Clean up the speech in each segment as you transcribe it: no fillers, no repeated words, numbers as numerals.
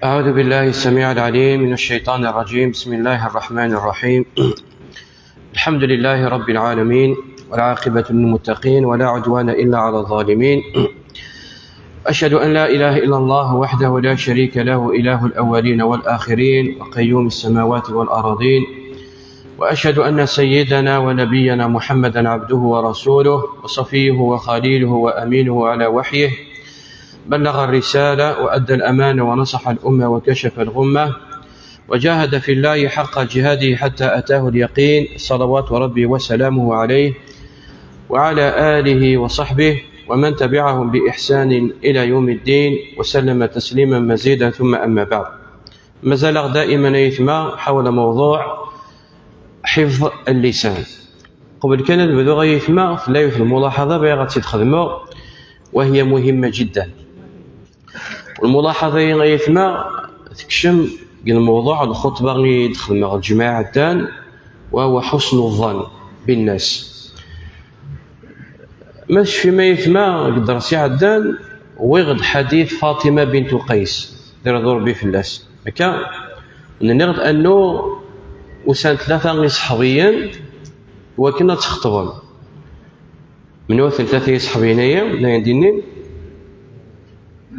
أعوذ بالله السميع العليم من الشيطان الرجيم. بسم الله الرحمن الرحيم. الحمد لله رب العالمين، والعاقبة للمتقين، ولا عدوان إلا على الظالمين. أشهد أن لا إله إلا الله وحده لا شريك له، إله الأولين والآخرين وقيوم السماوات والأراضين. وأشهد أن سيدنا ونبينا محمدا عبده ورسوله، وصفيه وخليله وأمينه على وحيه. بلغ الرسالة وأدى الأمانة ونصح الأمة وكشف الغمة، وجاهد في الله حق جهاده حتى أتاه اليقين، صلوات ربي وسلامه عليه وعلى آله وصحبه ومن تبعهم بإحسان إلى يوم الدين، وسلم تسليما مزيدا. ثم أما بعد، ما زال دائما يثمى حول موضوع حفظ اللسان. قبل كان نبدو يثمى لا في الملاحظة بغا تخدمه، وهي مهمة جدا. والملاحظة يثمى تكشم الموضوع الخطبة يدخل مع الجماعة الدان، وهو حسن الظن بالناس. ماش فيما يثمى قدر سي الدان ويغد حديث فاطمة بنت قيس دير بي في الناس هكا، نغد أنه وسان ثلاثة صحابيين وكنا تخطبون من وثن ثلاثة صحابيين لا يدينين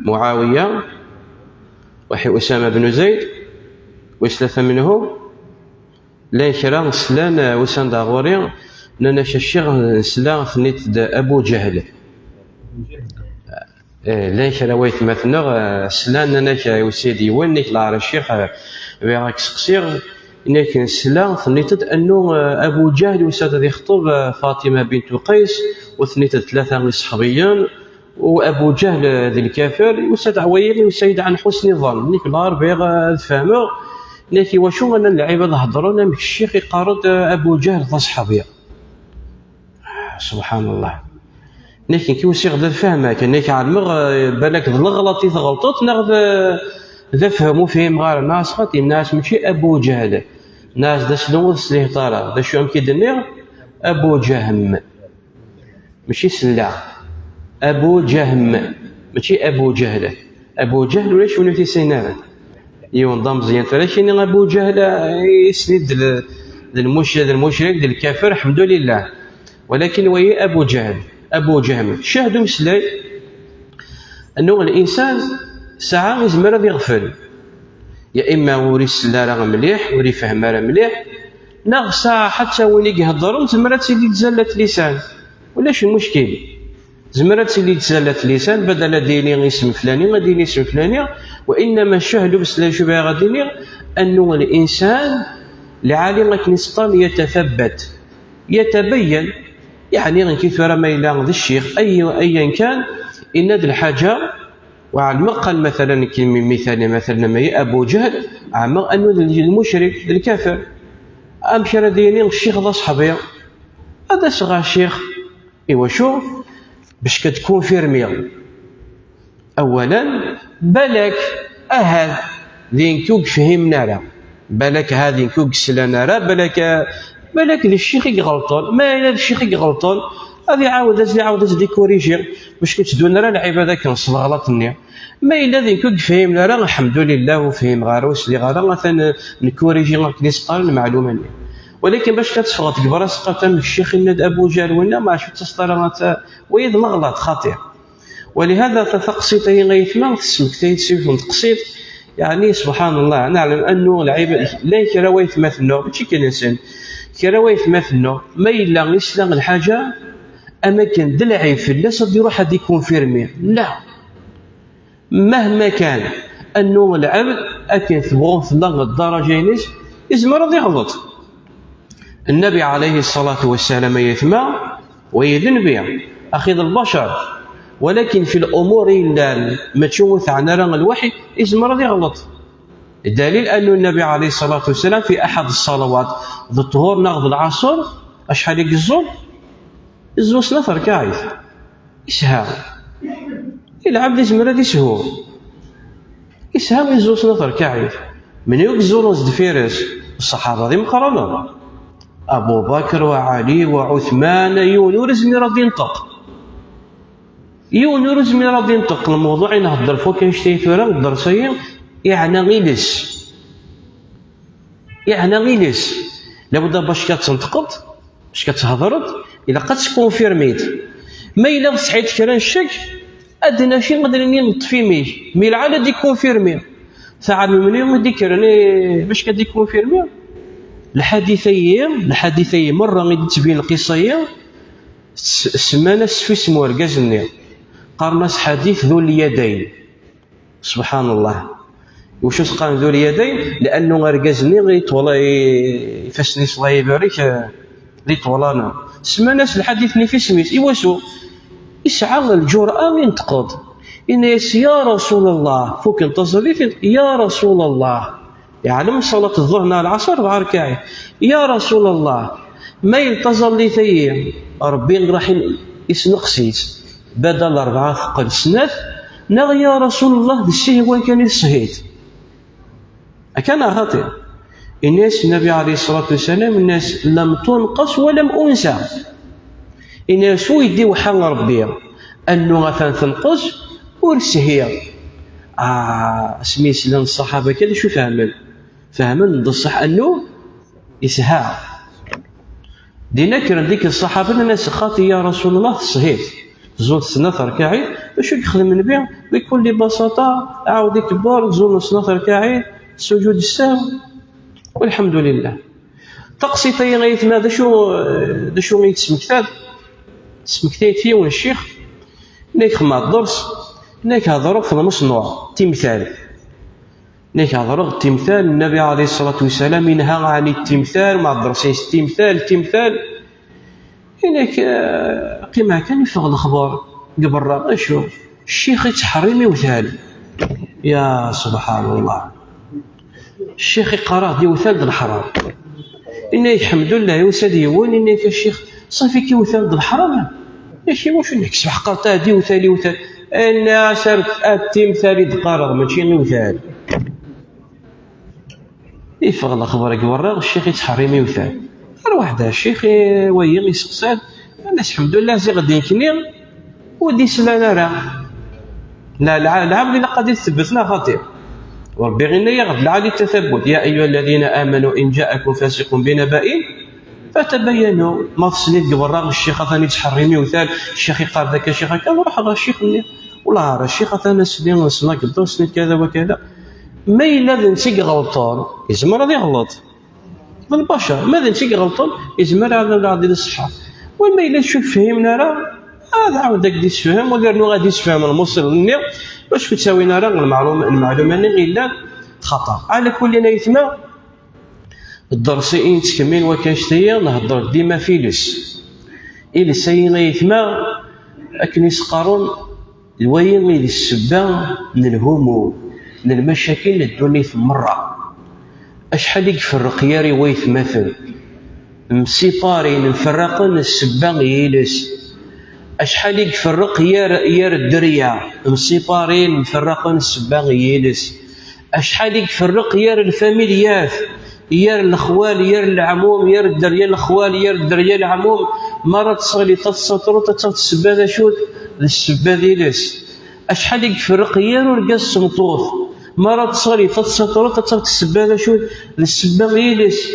معاوية وحي أسامة بن زيد، وثلاثة منهم لا شرا سلان وسان داغوري نانا شاشيغ سلان ثنيت أبو جهل. لا شرا ويت مثلا سلان نانا شا وسيدي ونيك لا الشيخ بيراك سقسيغ إنك سلان ثنيت أنه أبو جهل وساد يخطب فاطمة بنت قيس، وثنيت ثلاثة من الصحابيين، وأبو جهل ذي الكافر وساد عويل وسيد عن حسن الظن. نيك النهار بيغا فهمه ناكي وشو أن العباد هضرونا من الشيخ يقارد أبو جهل ذا صحابية. سبحان الله. ناكي كي وسيغ ذا فهمه كان ناكي عالمغ بالك ذا الغلط يتغلطت ناخذ ذا فهمو فهم غير الناس خاطي الناس ماشي أبو جهل، ناس ذا شنو سليه طالع ذا شو أم كيدنيغ أبو جهم ماشي سلا، أبو جهم ماشي أبو جهل. أبو جهل ولا شنو في سيناء ينظم مزيان فلاشين أبو جهل يسند المشرك الكافر الحمد لله، ولكن وهي أبو جهل أبو جهم. شاهدوا مسلاي أنه الإنسان ساعة يزمر يغفل، يا إما وريس لا مليح وري فهم مليح، ناغ ساعة حتى وين يهضروا زمرات اللي تزلت لسان ولاش المشكل. زمرات اللي تزلت لسان بدل ديني اسم فلاني غادي اسم فلاني، وإنما الشهد بس لا شبه غادي أنه الإنسان العالم لكن يسطن يتثبت يتبين، يعني كثر ما يلاغ ذا الشيخ أيا كان إن هذه الحاجة. وعلى المقال مثلا مثلا ما أبو جهل عمر أنه المشرك الكافر أمشي ديني الشيخ ذا صحابي هذا صغار الشيخ. إيوا شوف باش كتكون فيرمي أولا بالك أهل ذين كوك فهمنا راه، بالك هذين كوك سلانا راه، بالك الشيخ يغلطون ما إلا الشيخ يغلطون هذه عاود ديكوريجي باش كتدون راه العباده كنصل غلطني. ما إلا ذين كوك فهمنا راه الحمد لله وفهم غاروس اللي غادا مثلا نكوريجي نسطال المعلومه. ولكن باش كتفغط البراس قتم الشيخ إن أبو جهل ولا ما شفت تسطرات ويد مغلط خطير. ولهذا تقسيط غيثما تسمك تسيف تقسيط، يعني سبحان الله. نعلم أنه العباد لا كراويت مثلنا ماشي كنسان كراويت مثلنا ما إلا يسلم الحاجة أماكن دلعي في اللاس يروح هذا يكون فيرمي. لا، مهما كان أنه العبد أكن ثبغون في الله الدرجة ينس يزمر يغلط. النبي عليه الصلاة والسلام يثمى ويذن بها أخذ البشر، ولكن في الأمور اللي ما تشوث عن رغم الوحي يزمر يغلط. الدليل أن النبي عليه الصلاة والسلام في أحد الصلوات ذو الطهور ناخذ العصر أشحال يقزون يزوس ثلاث ركعات يسهى العبد يزمر يسهو يسهى يزوس ثلاث ركعات من يقزون وزد فيرس الصحابة ذي مقرنون أبو بكر وعلي وعثمان يونس من رضي ينطق يونس من رضي ينطق الموضوع ينهضر فوق يشتي ثورة الدرسية يعني غيلس لابد باش كتنتقد باش كتهضرد الا قد تكونفيرميت. ما الا صحيت كرا الشك ادنى شي نقدر نطفي مي العاده دي كونفيرمي ساعه من يوم ديك راني باش كدي كونفيرمي الحديثيه مره غادي تبين القصه سمانه في اسمه ركازني قرناس حديث ذو اليدين. سبحان الله. وشو قال ذو اليدين؟ لانه ركازني غيطول يفسني الله يبارك ليطولانا سماناس الحديث ني في سميت ايواسو يسعى الجرأة ينتقد إنس يا رسول الله فوك انتظري يا رسول الله يعلم صلاة الظهر نهار العصر 4 ركاعات يا رسول الله ما ينتظر لي ثيم ربي راح يسنقسيت بدل 4 ثقل سنات نغ يا رسول الله بالسيه وين كان يصهيت أكان خطير. الناس النبي عليه الصلاة والسلام الناس لم تنقص ولم أنسى. الناس يديو حال ربي أنه مثلا تنقص ورسهي سميس لان الصحابة كذا شو فهمن بصح أنه يسهى دينا كرا ديك الصحابة الناس خاطي يا رسول الله صهيت زود 3 ركاعات باش يخدم النبي بكل بساطة عاود يكبر زود 3 ركاعات سجود السهو والحمد لله. تقسيطي غيث ماذا شو غيتسمكتاد سمكتيت فيه والشيخ نيك خما الدرس نيك هضروا في المصنوع تمثال نيك هضروا التمثال النبي عليه الصلاة والسلام ينهى عن التمثال مع الدرسين التمثال هناك قيمة كان يفغ الأخبار قبل شو الشيخ يتحرم يوثال يا سبحان الله الشيخ يقرأ يوثال الحرام إنه الحمد لله يوسد يوان إنك الشيخ صافي كيوثال الحرام ماشي واش نكسب حقرتها دي وثالي انا سرت التمثال دقارغ ماشي نوثال يفغ الاخبار يورغ الشيخ يتحرم يوثال غير واحد الشيخ ويغ يسقسال الناس الحمد لله زي غادي يكني ودي سلانا راه لا العبد الا قد يثبتنا خطير وربي غير يغد العادي التثبت يا ايها الذين امنوا ان جاءكم فاسق بنبأ فتبينوا ما تصنيت قبل الشيخ ثاني تحرمي وثال الشيخ يقال ذاك الشيخ هكا وراح هذا الشيخ مني والله راه الشيخ ثاني سنين وسنا قدو سنيت كذا وكذا ما الا نسيق غلطان يزمر هذا يغلط بالبشر ماذا نسيق غلطان يزمر هذا غادي للصحه وما الا تشوف فهمنا راه هذا عاود داك يتفهم ولا انه غادي يتفهم الموصل مني باش كتساوينا راه المعلومه غير خطا على كل نيتما الدرسين تكمل وكاشتيا نهضر ديما فيلس إلى سينا يثما أكن يسقرون الوين غير السبان من الهموم من المشاكل الدنيا مرة أشحال يفرق ياري ويث مثل مسيطارين مفرقين السبان يلس أشحال يفرق يار الدريا مسيطارين مفرقين السبان يلس أشحال يفرق يار الفاميليات يار الاخوال يار العموم يار الدريا الاخوال يار الدريا العموم مرة تصغلي تتسطرو تتسباذا شوت للسباذي لس اشحال يفرق يار ورقاس سمطوط مرة تصغلي تتسطرو تتسباذا شوت للسباذي لس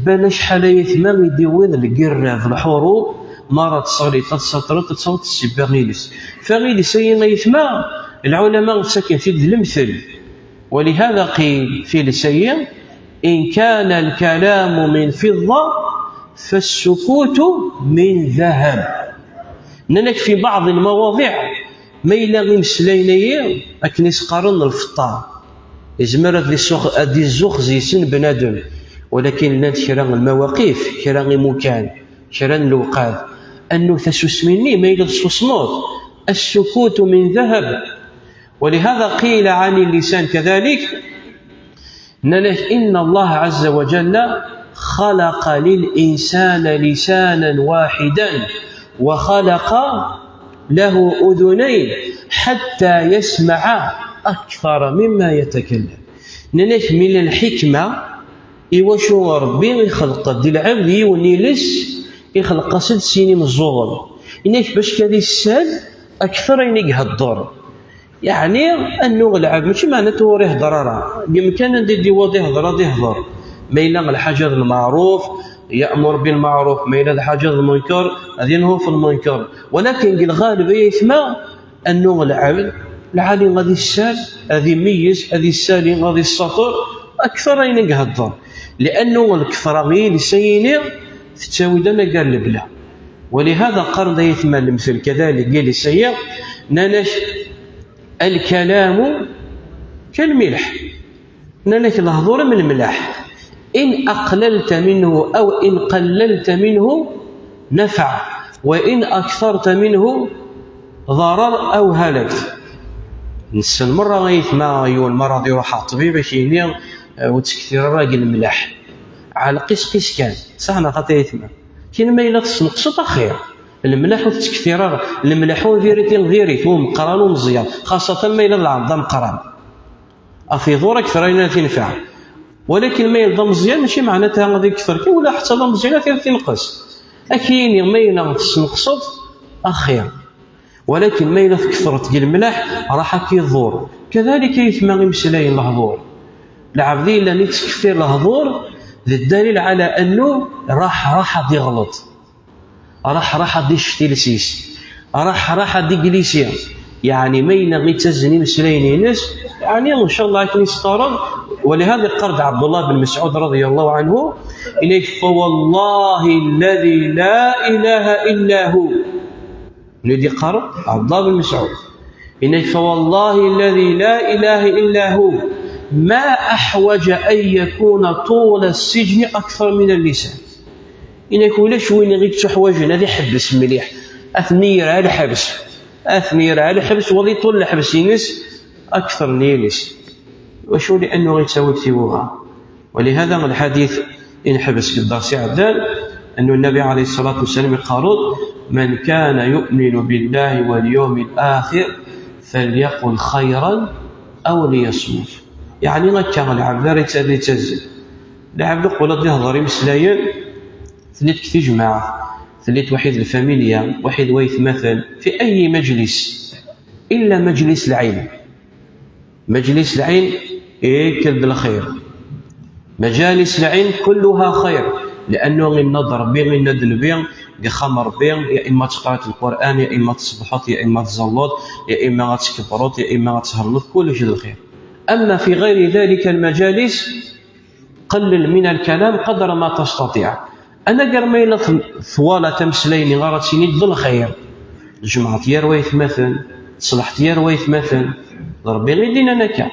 بان شحال يثمان يديوين القرة في الحروب مرة تصغلي تتسطرو تتسباذي لس فغيلي سينا يثمان العلماء ساكن في المثل ولهذا قيل في لسيين إن كان الكلام من فضة فالسكوت من ذهب. ننك في بعض المواضيع ما يلاغي مسلينيه أكن يسقرن الفطار يزمر هاد الزوخ زي سن بنادم ولكن لنا كرا المواقف كرا مكان كرا الوقاد أنه تسوس مني ما يلا تصوصنوط السكوت من ذهب. ولهذا قيل عن اللسان كذلك إن الله عز وجل خلق للإنسان لسانا واحدا وخلق له أذنين حتى يسمع أكثر مما يتكلم. ننك من الحكمة إيواشو ربي يخلق دي العبد يونيلس يخلق 6 سنين من الزغل إنك باش كذي السال أكثر ينك هالدور يعني انه العبد ماشي معناته راه يهضر، راه يمكن ندي وضع يهضر ما إلا الحاجه المعروف يأمر بالمعروف، ما إلا الحاجه المنكر غادي ينهى في المنكر، ولكن الغالب يسمى انه العبد العالم غادي السال غادي يميز غادي السالم غادي السطر اكثر اين يهضر، لانه الكثره غير سيني تساوي دنا قال البلا. ولهذا قرن يثمى المثل كذلك قال السيء ناناش الكلام كالملح، ناناش الهضور من الملح، إن أقللت منه أو إن قللت منه نفع، وإن أكثرت منه ضرر أو هلكت. نس المرة غيثما المرة يروح على الطبيب باش ينير وتكثير الراجل الملح على قيس كان صح انا خاطر يثما كاين ما إلا تنقصت خير الملح والتكثير الملح فيريتي ومقران ومزيان، خاصة ما إلا العظام مقران أفي ضور أكثر أين تنفع، ولكن ما إلا مزيان ماشي معناتها غادي يكثر ولا حتى لا مزيان تنقص، أكاين ما إلا تنقصت أخير، ولكن ما إلا كثرت الملح راح كيضور. كذلك يثما مسلاي الهضور العبد إلا نتكثير الهضور الدليل على أنه راح دي غلط، راح دي شتيلسيس، راح دي جليسيا، يعني ما إلا غي تزني مسلايين ناس يعني إن شاء الله كني ستارد. ولهذا قرد عبد الله بن مسعود رضي الله عنه إليك فوالله الذي لا إله إلا هو، ندي قرد عبد الله بن مسعود إنك فوالله الذي لا إله إلا هو ما أحوج أن يكون طول السجن أكثر من اللسان. إنك ولاش وين غير تحوجنا هذه حبس مليح أثنير على الحبس وضي طول الحبس ينس أكثر نيلس وشو لأنه غير تسوي كتبوها. ولهذا الحديث إن حبس في الدرس عدال أن النبي عليه الصلاة والسلام قال من كان يؤمن بالله واليوم الآخر فليقل خيرا أو ليصمت، يعني ما كان العبد لا يتزل العبد يقول يهضر مسلايا ثلث كثير جماعة ثلث واحد الفاميليا واحد ويث مثل في أي مجلس إلا مجلس العلم، مجلس العلم كل الخير، مجالس العلم كلها خير، لأنه غير نظر بين غير ندن بين خمر بين، يا إما تقرأ القرآن يا إما تصبحت يا إما تزلط يا إما تكبرت يا إما تهرلط كل شيء الخير. أما في غير ذلك المجالس قلل من الكلام قدر ما تستطيع. أنا قرميلة ثوالة تمسلين غارت سيني ضل خير الجمعة يرويث مثل صلحت يرويث مثل ضربي غير دينا نكا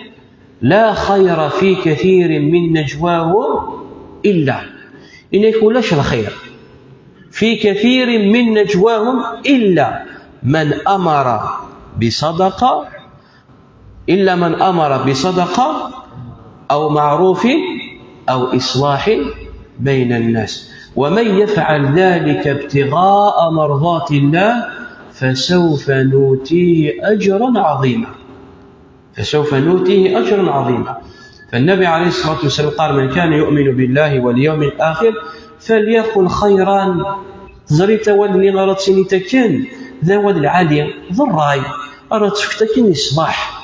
لا خير في كثير من نجواهم إلا إن يكونش الخير في كثير من نجواهم إلا من أمر بصدقة أو معروف أو إصلاح بين الناس، ومن يفعل ذلك ابتغاء مرضات الله فسوف نؤتيه أجرا عظيما. فالنبي عليه الصلاة والسلام قال من كان يؤمن بالله واليوم الآخر فليقل خيرا. زريت ولي غرات سنتكن ذا ود العالية ذا الراي أرد فكتكن إصلاح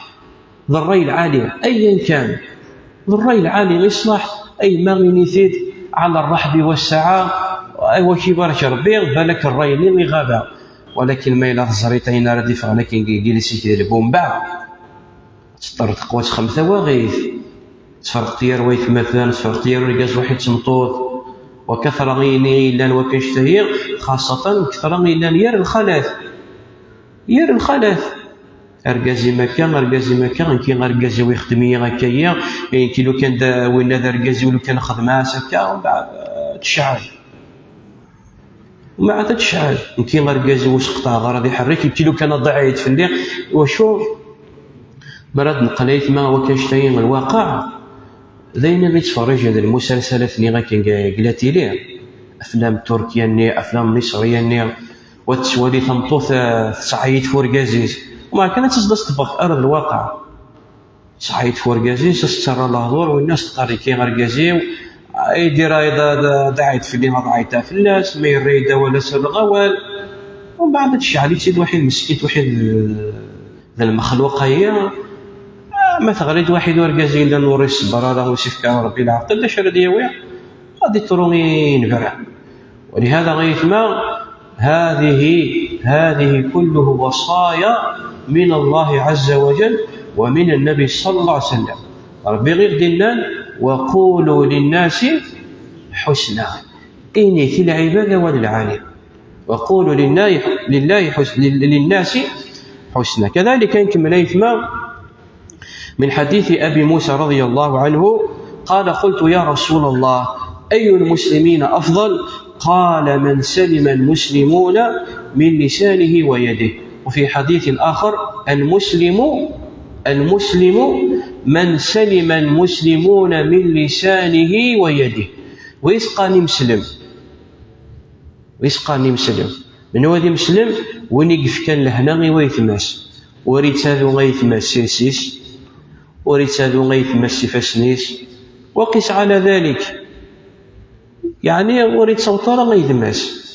ذا الراي العالية أيا كان ذا الراي العالي إصلاح أي ما غنيثيت على الرحب والسعة وشي بارك ربي بالك الراي اللي غابة، ولكن ما إلا زريتين رديف ولكن جلسي كذا البومبا تضطر تقوى خمسة واغيث تفرق طيار ويث مثلا تفرق طيار رجاز واحد تمطوط وكثر غيني لان وكنشتهي خاصة كثر غيني ير الخلاث أرجازي مكان كي غرجازي ويخدمي غكايا كي لو كان دا وين هذا رجازي ولو كان خدمه سكا ومن بعد تشعل وما عاد تشعل كي غرجازي وسقطها غادي يحرك كي لو كان ضعيت في الليل وشو برد نقليت ما وكنشتهي الواقع ذين اللي تفرج هذه المسلسلات اللي غاكن قلاتي ليه افلام تركيا ني افلام مصريه ني وتسوالي تمطوث صعيد فورغازيز وما كانت تصدق ارض الواقع صعيد فورغازيز تسترى الهضور والناس تقري كي غرغازيو يدير ايضا دعيت في اللي ما ضعيتها في الناس ما يريد ولا سر الغوال ومن بعد تشعل يزيد واحد مسكيت واحد ذا المخلوق هي ما تغريد واحد ورقازي إلا نوري الصبر راه وسيف ربي العقل لا شرد يويا غادي تروغي نفرع. ولهذا غيثما هذه كله وصايا من الله عز وجل ومن النبي صلى الله عليه وسلم. ربي غير دلنا وقولوا للناس حسنا إني في العبادة وللعالم وقولوا للناس حسنا. كذلك يمكن يثمى من حديث أبي موسى رضي الله عنه قال قلت يا رسول الله أي المسلمين أفضل؟ قال من سلم المسلمون من لسانه ويده. وفي حديث آخر المسلم من سلم المسلمون من لسانه ويده. ويسقاني مسلم من هو ذي مسلم ونقف كان لهنا ويتماس وريتالو غيتماس سيسيس وريتالو غيتماس سيفاسنيس وقس على ذلك يعني وريت صوتارا غيتماس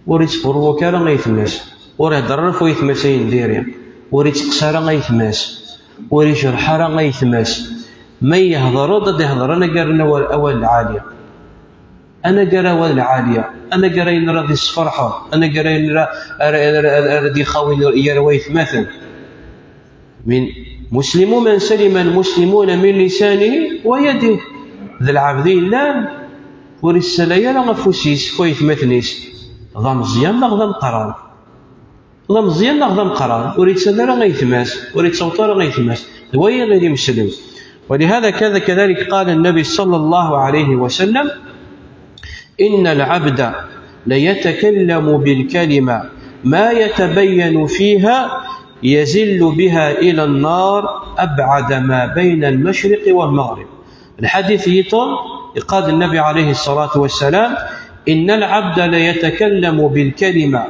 وريت فروكارا غيتماس وريت ضرف ويتماسين ديريا وريت قصارا غيتماس وريت جرحارا غيتماس ما يهضروا ضد يهضر انا قرنا اول العاليه انا قرا اول العاليه انا قراين راضي الصفرحه انا قراين راضي خاوي يرويث مثلا من مسلم من سلم المسلمون من لسانه ويده ذا العبدين لا ورسالة لا غفوسيس كويت مثنيس ضا مزيان لا غدا مقران لا مزيان لا غدا مقران وريد سالة لا غيتماس وريد صوتا لا غيتماس وهي غير مسلم. ولهذا كذلك قال النبي صلى الله عليه وسلم إن العبد ليتكلم بالكلمة ما يتبين فيها يزل بها إلى النار أبعد ما بين المشرق والمغرب. الحديث يطول قال النبي عليه الصلاة والسلام إن العبد ليتكلم بالكلمة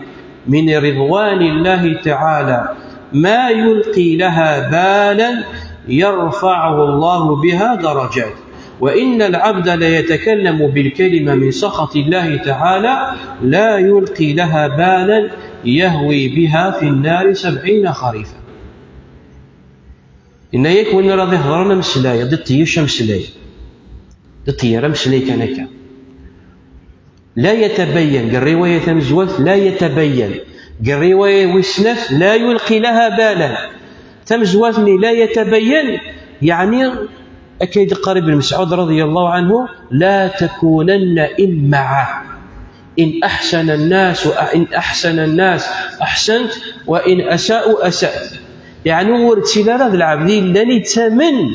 من رضوان الله تعالى ما يلقي لها بالا يرفعه الله بها درجات وإن العبد ليتكلم بالكلمة من سخط الله تعالى لا يلقي لها بالا يهوي بها في النار 70 خريفا. إن يكون راضي هضرنا مسلاية ضد طيشة مسلاية ضد طيارة مسلاية كانك لا يتبين الرواية مزوات لا يتبين الرواية وسلف لا يلقي لها بالا تمزواتني لا يتبين يعني أكيد قريب بن مسعود رضي الله عنه لا تكونن إمعة إن أحسن الناس أحسنت وإن أساءوا أسأت. يعني ورتي لا هذا العبدين لاني تمن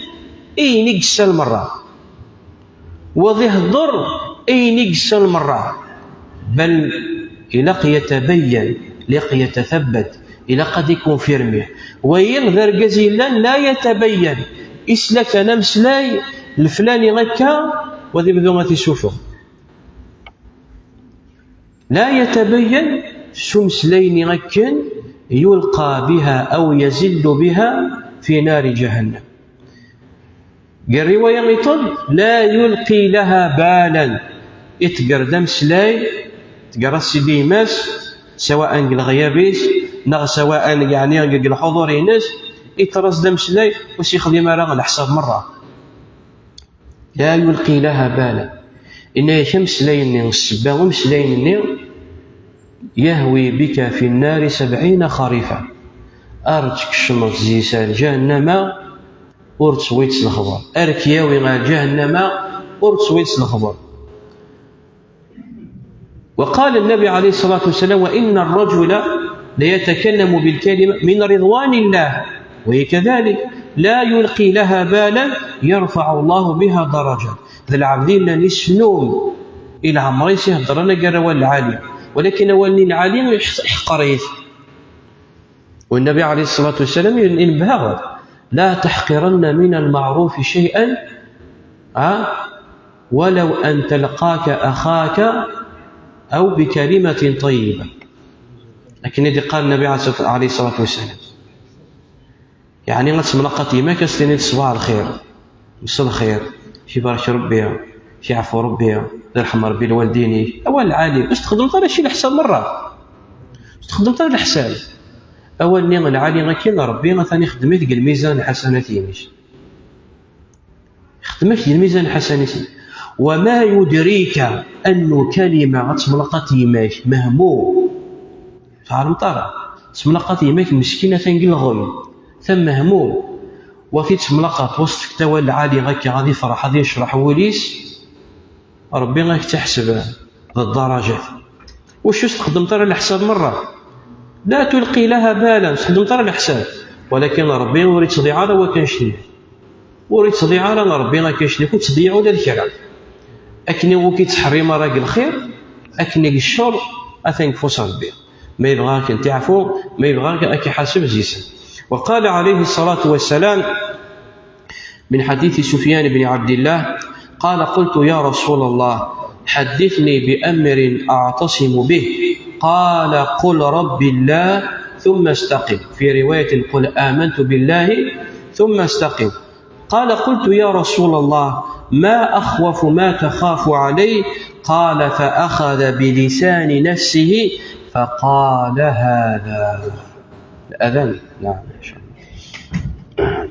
إي نقص المرة وضيه الضر إي نقص المرة بل إلا يتبين لق يتثبت إلا قد يكون فيرميه وينذر قزيلا لا يتبين إسلك أنا مسلاي الفلاني غكا وذي بدو ما تشوفه لا يتبين سمسلين غكا يلقى بها أو يزل بها في نار جهنم. قال رواية غيطل لا يلقي لها بالا اتقر دمسلاي تقرس بيماس سواء الغيابيس نغ سواء يعني الحضور يناس يترس دمسلاي وسيخدم مرة الحساب مرة لا يلقي لها بالا إن يشمس لين السبا ومسلين يهوي بك في النار 70 خريفا أرتك الشمط زيسال جهنم ورتسويت الخبر أرك ياوي غا جهنم ورتسويت الخبر. وقال النبي عليه الصلاة والسلام وإن الرجل ليتكلم بالكلمة من رضوان الله وهي كذلك لا يلقي لها بالا يرفع الله بها درجة. ذا العبدين نصف نوم إلى عمريس يهضرنا قروا العالي ولكن أولي العالي يحقريث. والنبي عليه الصلاة والسلام ينبهر لا تحقرن من المعروف شيئا ولو أن تلقاك أخاك أو بكلمة طيبة. لكن هذه قال النبي عليه الصلاة والسلام يعني غتملقتي ما كاستني صباح الخير مسا الخير شي بارك ربي شي عفو ربي يرحم ربي الوالدين أول العالي باش تخدم طال شي الحساب مرة باش تخدم طال الحساب أولني العالي غكين ربي ثاني خدمت ديال الميزان الحسنات يميش خدمت ديال الميزان الحسنات. وما يدريك أن كلمة تملقات يماك مهموم فعلم طرح تملقات يماك مسكينة تنقل غم ثم مهموم وفي تملقات وسط كتوى العالي غكي غادي يفرح غادي يشرح وليس ربي غاك تحسب الدرجات. وش تخدم ترى الحساب مرة لا تلقي لها بالا تخدم ترى الحساب ولكن ربي وريت تضيع هذا وكنشني وريت تضيع هذا ربي غاكنشني كنت تضيع ولا الكلام أكني وكي تحريم راك الخير أكني الشر أثنك فوس ربي ما يبغاك أن تعفو ما يبغاك أكي حاسب زيسا. وقال عليه الصلاة والسلام من حديث سفيان بن عبد الله قال قلت يا رسول الله حدثني بأمر أعتصم به قال قل رب الله ثم استقم في رواية قل آمنت بالله ثم استقم. قال قلت يا رسول الله ما أخوف ما تخاف عليه قال فأخذ بلسان نفسه فقال هذا الأذان. نعم إن شاء الله.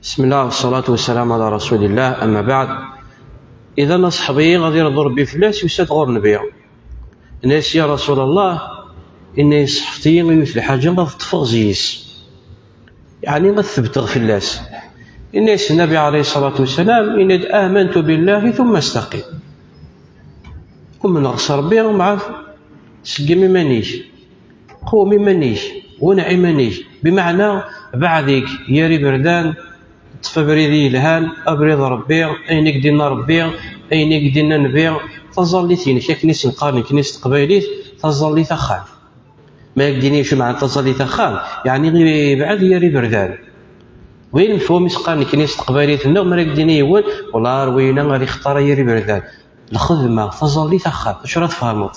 بسم الله والصلاة والسلام على رسول الله. أما بعد إذا نصحبي غادي نضر بفلاس وسات غور نبيع الناس يا رسول الله إني صحفتي غيوث الحاجة غاد تفغزيس يعني غاد تبتغ فلاس الناس النبي عليه الصلاة والسلام إن آمنت بالله ثم استقيم كم نغص ربي مع سقمي مانيش قومي مانيش ونعي مانيش بمعنى بعدك ياري بردان تفبريدي الهان أبريض ربي أينك دينا ربي أينك دينا نبي تظلي ثينك كنيس نقارن كنيس قبايليت تظلي ثخان ما يقدينيش مع تظلي ثخان يعني غير بعد ياري بردان وين فهم يسقارن كنيس قبايليت النوم ما يقديني يقول والله روينا غادي يختار ياري بردان الخدمة تظلي ثخان اش راه تفهمت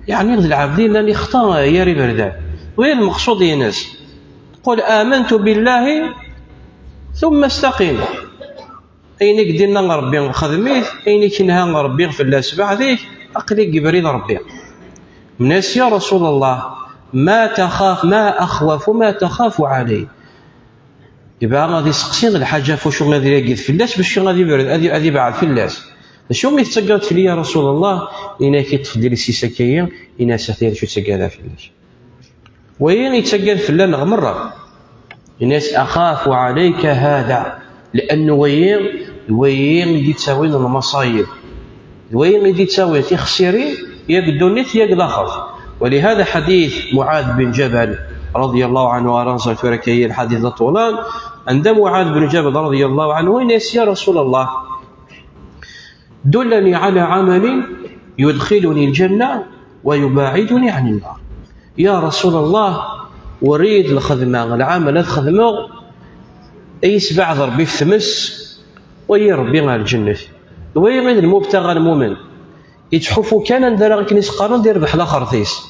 يعني العابدين اللي اختار ياري بردان وين المقصود يا ناس قل آمنت بالله ثم استقيم أينك دينا ربي خدميت أينك نها ربي فلاس بعديك أقليك بريد ربي الناس يا رسول الله ما تخاف ما أخوف ما تخاف عليه يبقى غادي يسقسين الحاجة فوشو غادي يلاقي فلاس باش غادي يبرد غادي بعد فلاس شو مي تسقط في يا رسول الله إنك تفضل السيسكية إنا سثير شو تسقط فلاس وين يتسقط فلان غمرة الناس أخاف عليك هذا لأنه وين يجي تساوين المصايب وين يجي تساوين تخسري يقدو نت يقدو آخر. ولهذا حديث معاذ بن جبل رضي الله عنه وارنصر فركي الحديث الطولان عند معاذ بن جبل رضي الله عنه الناس يا رسول الله دلني على عمل يدخلني الجنة ويباعدني عن النار. يا رسول الله وريد الخدمة العمل الخدمة يسبع ضربي في ثمس ويربي على الجنة ويغيد المبتغى المؤمن يتحفو كان ندير كنيس قارن دير بحال خرطيس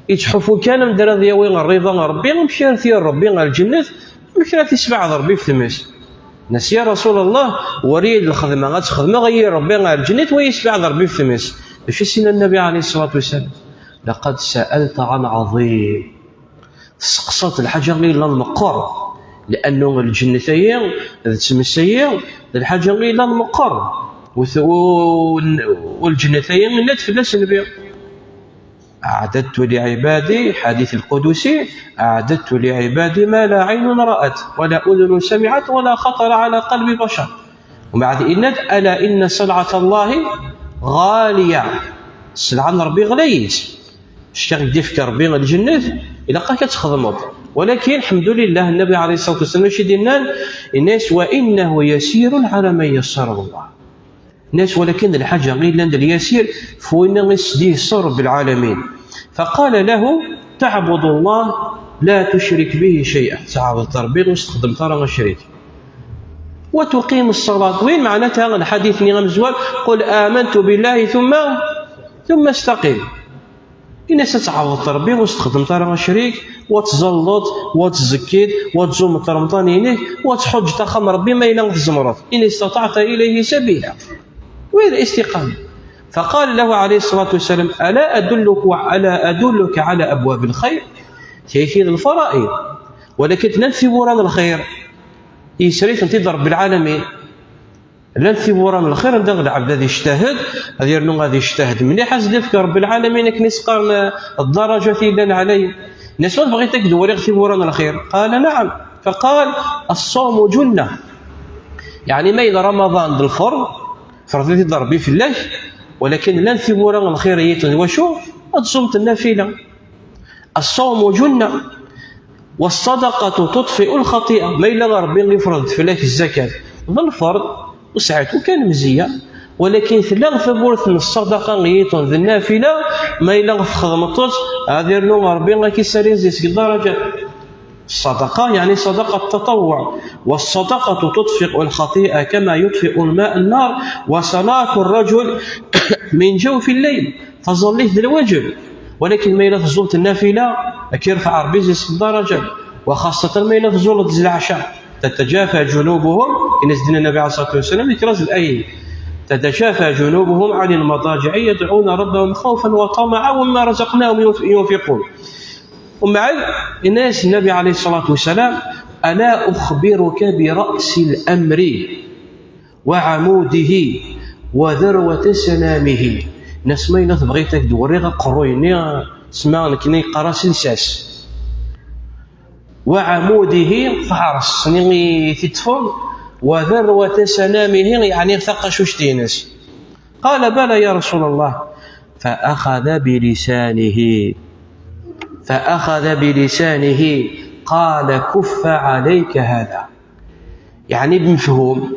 يتحفو كان ندير دياوي الرضا ربي مشي ثير ربي على الجنة مشي تسبع ضربي في ثمس ناس يا رسول الله وريد الخدمة غتخدم غير ربي غير الجنة ويسبع ضربي في تمس. باش سينا النبي عليه الصلاة والسلام لقد سألت عن عظيم، سقصت الحاجة غير المقر، لأنه الجنة هي تسمى الحاجة غير المقر، والجنة هي من نتفلس النبي. أعددت لعبادي، حديث القدسي، أعددت لعبادي ما لا عين رأت ولا أذن سمعت ولا خطر على قلب بشر. ومع ذي إند ألا إن سلعة الله غالية، السلعة ربي غليت، الشيخ يدفك ربي الجنة إلا قاك تخدمت. ولكن الحمد لله النبي عليه الصلاة والسلام ماشي ديالنا الناس وإنه يسير على من يسره الله الناس، ولكن الحاجة غير لند اليسير فوين غيسديه الصر بالعالمين. فقال له تعبد الله لا تشرك به شيئا، تعبد ربي واستخدم ترى الشريك، وتقيم الصلاة. وين معناتها الحديث اللي غمزوال قل آمنت بالله ثم استقيم. الناس تعبد ربي واستخدم ترى الشريك وتزلط وتزكيد وتزوم رمضان وتحج تخم ربي ما إلا الزمرات إن استطعت إليه سبيلا، وين الاستقامة. فقال له عليه الصلاة والسلام ألا أدلك على أبواب الخير، تيكيد الفرائض ولكن تنفي وران الخير يسريت انتظر بالعالمين، لنفي وران الخير ندغ العبد الذي يجتهد هذا يرنو غادي يجتهد مليح حسد رب العالمين كنيس قارن الدرجة إلا عليه. الناس ما بغيتك دوري يغفي وران الخير، قال نعم. فقال الصوم جنة، يعني ما إذا رمضان بالفرض فرض ضربي في الله، ولكن لا نفي وران الخير يتن وشو تصومت النافلة. الصوم جنة والصدقة تطفئ الخطيئة، ما إلا ربي يفرض في الله الزكاة بالفرض وساعته كان مزية، ولكن ثلاث فبورث من الصدقة غيتون ذي النافلة ما إلا خدمتوش هذا نو ربي غيكسرين زي الدرجة. الصدقة يعني صدقة التطوع، والصدقة تطفئ الخطيئة كما يطفئ الماء النار، وصلاة الرجل من جوف الليل تظليه ذي الوجل، ولكن ما إلا تزولت النافلة كيرفع ربي زي الدرجة، وخاصة ما إلا تزولت زي العشاء تتجافى جنوبهم إن زدنا النبي عليه الصلاة والسلام يكرز الآية تتجافى جنوبهم عن المضاجع يدعون ربهم خوفا وطمعا وما رزقناهم ينفقون. ومع الناس النبي عليه الصلاة والسلام ألا أخبرك برأس الأمر وعموده وذروة سنامه. ناس ما ينث بغيتك دوريغا قرويني سمعنا كني قراس لساس وعموده فحرس نغي تتفل وذروة سنامه يعني ثقش وشتينس. قال بلى يا رسول الله. فأخذ بلسانه قال كف عليك هذا، يعني بمفهوم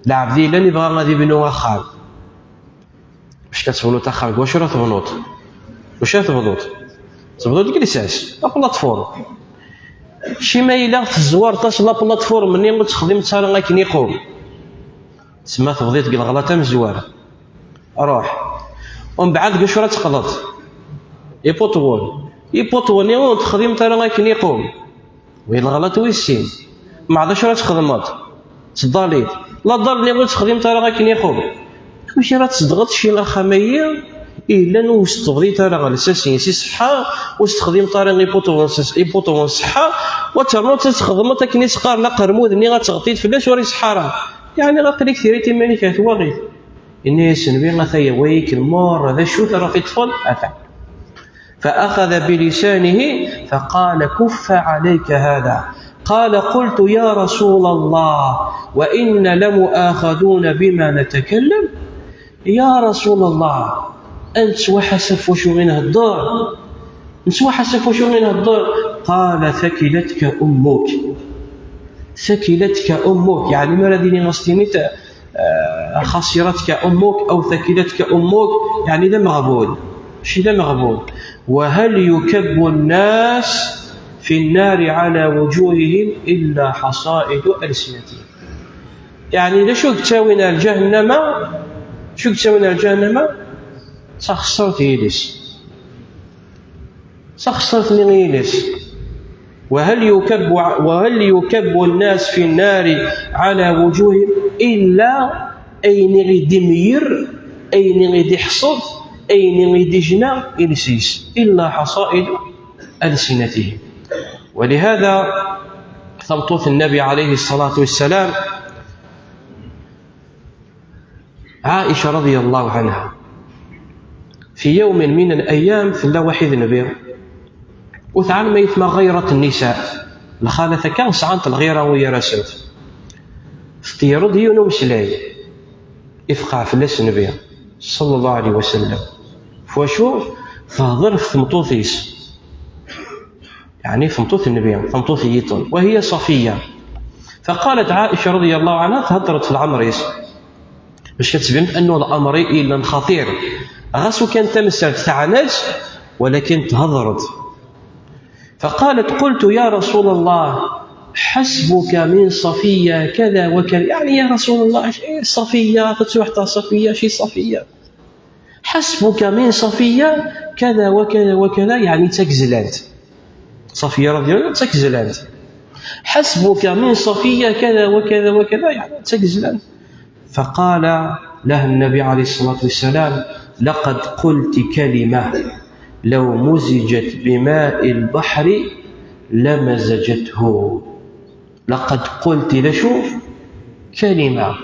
العبد لن يبغى غادي بنو خال باش كتبنوط خالك واش راه تبنوط ديك الاساس ابلاطفورم شي ما الا في الزوار تاش لا بلاطفورم منين تخدم تسال غاكني يقوم تسمى تبغيت قال غلطه من الزوار روح ومن بعد واش راه تقلط يبوطوني وتخدم ترى غاكني يقوم وين الغلط ويسين ما عادش راه تخدمات تصداليت لا ضرني غير تخدم ترى غاكني يقوم واش راه تصدغت شي لا خميه الا نوستغدي ترى على اساسين سي صحه واستخدم طريق يبوطون صحه وترنو تخدم تكني سقار لا قرمود ني غتغطيت فلاش وري صحاره يعني غاقلي كثير تيماني كتواغي اني سنبي غثايا ويك المور هذا شو ترى في طفل افا. فاخذ بلسانه فقال كف عليك هذا. قال قلت يا رسول الله وإن لمؤاخذون بما نتكلم. يا رسول الله أنت وحسف وشو من هالدار قال ثكلتك أمك يعني ما الذي غصتني خسرتك أمك أو ثكلتك أمك يعني لا مغبون. وهل يكب الناس في النار على وجوههم إلا حصائد ألسنتهم. يعني إذا شو تساوين الجهنم سخسرت يلس وهل يكب الناس في النار على وجوههم إلا أين غيدي مير، أين غيدي حصد، أين غيدي جنا إلسيس إلا حصائد ألسنتهم. ولهذا تمطوث النبي عليه الصلاة والسلام عائشة رضي الله عنها في يوم من الأيام في الله واحد نبي وثعال ما يثمى غيرة النساء الخالة كان سعنت الغيرة ويا رسلت اختيار ديون ومسلاي يفقع في اللس النبي صلى الله عليه وسلم فوشو فهضر في مطوثيس يعني في مطوث النبي في مطوث يطن وهي صفية. فقالت عائشة رضي الله عنها تهضرت في العمريس باش كتبين أنه الأمر إلا خطير غاسو كان تمثل تعنج ولكن تهضرت. فقالت قلت يا رسول الله حسبك من صفية كذا وكذا، يعني يا رسول الله صفية فتوحت صفية شي صفية، حسبك من صفية كذا وكذا وكذا يعني تكزلانت صفية رضي الله عنها تكزلانت، حسبك من صفية كذا وكذا وكذا يعني تكزلانت. فقال لها النبي عليه الصلاة والسلام لقد قلت كلمة لو مزجت بماء البحر لمزجته. لقد قلت لشوف كلمة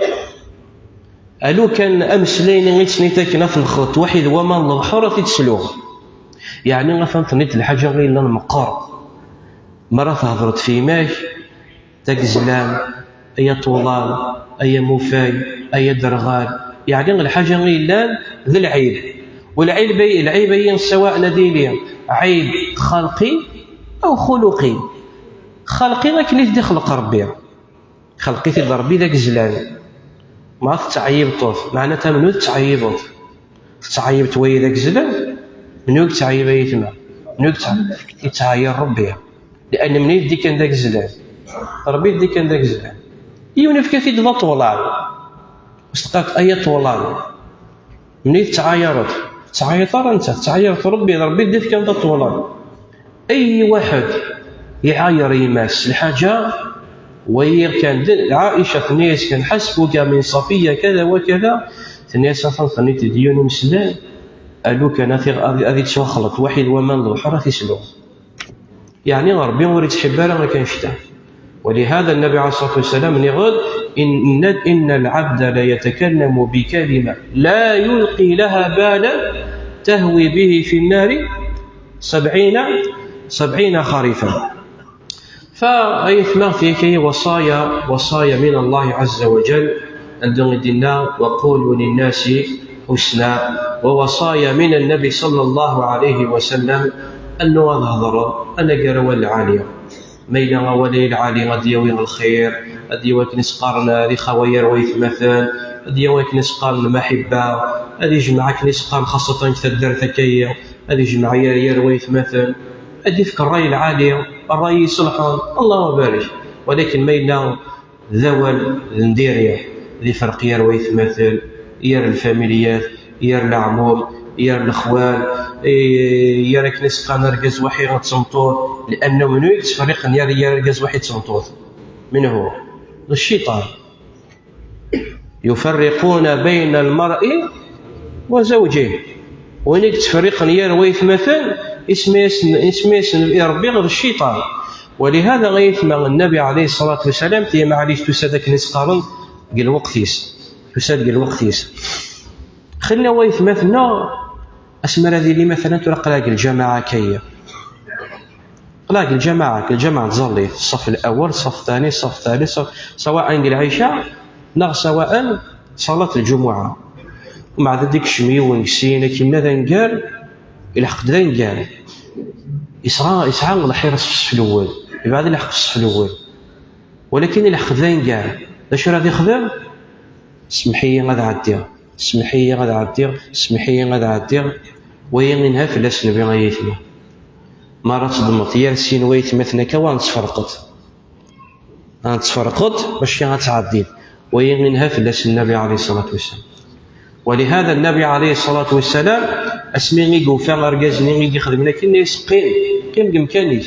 ألو كان أمس لين غيتسني تاكنا في الخط واحد وما البحر تتسلوه يعني غفنتنيت الحاجة غير المقر مرة هضرت في ماء تاكزلان أي طولان أي مفاي أي درغال يعني الحاجة غير ذي العيب. والعيب سواء نديلي عيب خلقي أو خلقي. خلقي لكن اللي خلق ربي خلقي في ربي ذاك زلان ما تتعيب طوف معناتها منو تتعيب توي ذاك زلان منو تتعيب يتما منو يتعاير ربي لأن من يدي كان ذاك زلان ربي يدي كان ذاك زلان يونف كثير ذا طولان استقاك أي طولان من تعايرت تعايرت أنت تعايرت ربي يدي كان ذا طولان. أي واحد يعاير يماس الحاجة وهي كان عائشة ثنيس كان حسبك من صفية كذا وكذا ثنيس ثنيت ديون مسلم قالوا كان هذه تشخلط واحد ومن ذو حرة يسلو يعني ربي وريت حبالا ما كانش تا. ولهذا النبي عليه الصلاة والسلام يقول إن العبد لا يتكلم بكلمة لا يلقي لها بالا تهوي به في النار 70 خريفا. فأيثما فيك وصايا من الله عز وجل أن دينا وقولوا للناس حسنا، ووصايا من النبي صلى الله عليه وسلم أنه أظهر أنا قروا العالية ميلا ولي العالي غادي يوين الخير غادي يوين نسقارنا ذي خواير ويثمثل غادي يوين نسقار المحبة غادي يجمعك نسقار خاصة تدر ثكية غادي يجمع ير ويثمثل غادي في الرأي العالي الرأي صلحان الله بارك. ولكن ميلا ذوال نديريه ذي فرق ير ويثمثل ير الفاميليات ير العموم ير الاخوان يرك نسقى نرجز وحي غتصمطوه لانه منو يتفرق يرجز وحي تصمطوه من هو الشيطان. يفرقون بين المرء وزوجه وينك تفرق ير ويثمثل اسمي ربي غير الشيطان. ولهذا غيثما النبي عليه الصلاة والسلام تي معليش تسادك نسقارن قال وقتيس تساد قال وقتيس خلنا ويثمثلنا أسمر هذه لي مثلا تلقى الجماعة كيا قلاق الجماعة تظلي الصف الأول الصف الثاني الصف الثالث سواء العشاء نغ سواء صلاة الجمعة ومع ذلك شميو ونكسينا كيما ذا نقال الحق ذا نقال يسعى الحيرة الصف الأول بعد الحق الصف الأول ولكن الحق ذا نقال اش راه يخدم سمحي غادا عديها سمحي غادا عديها وينها في لاس نبي غايثنا مرة تضمط يا سين ويثمثنا كوان تفرقت باش غتعدي وينها في لاس النبي عليه الصلاة والسلام. ولهذا النبي عليه الصلاة والسلام اسمي غيقو فا رجازني يخدم لكن يسقين كم كانيش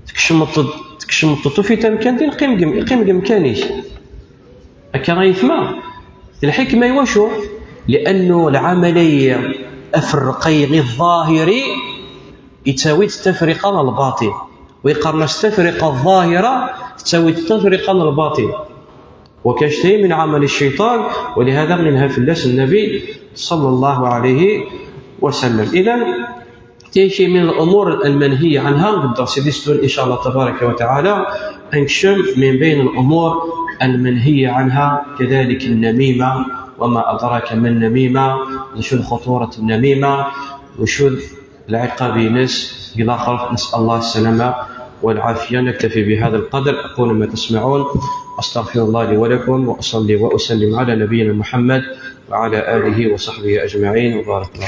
تكشمط في تمكن دين قيم كانيش هكا غيثما. الحكمة يواشو لأنه العملية أفرقي غير الظاهري يتساوي التفرقة الباطن، ويقارن التفرقة الظاهرة تساوي التفرقة الباطن، وكشتي من عمل الشيطان. ولهذا منها في اللس النبي صلى الله عليه وسلم. إذن تيشي من الأمور المنهية عنها قدر سيدي ستون إن شاء الله تبارك وتعالى أنكشم من بين الأمور المنهية عنها كذلك النميمة، وما أدراك ما النميمة، وشو خطورة النميمة، وشو العقاب ناس إلى آخره. نسأل الله السلامة والعافية. نكتفي بهذا القدر، أقول ما تسمعون، أستغفر الله لي ولكم، وأصلي وأسلم على نبينا محمد وعلى آله وصحبه أجمعين، وبارك الله.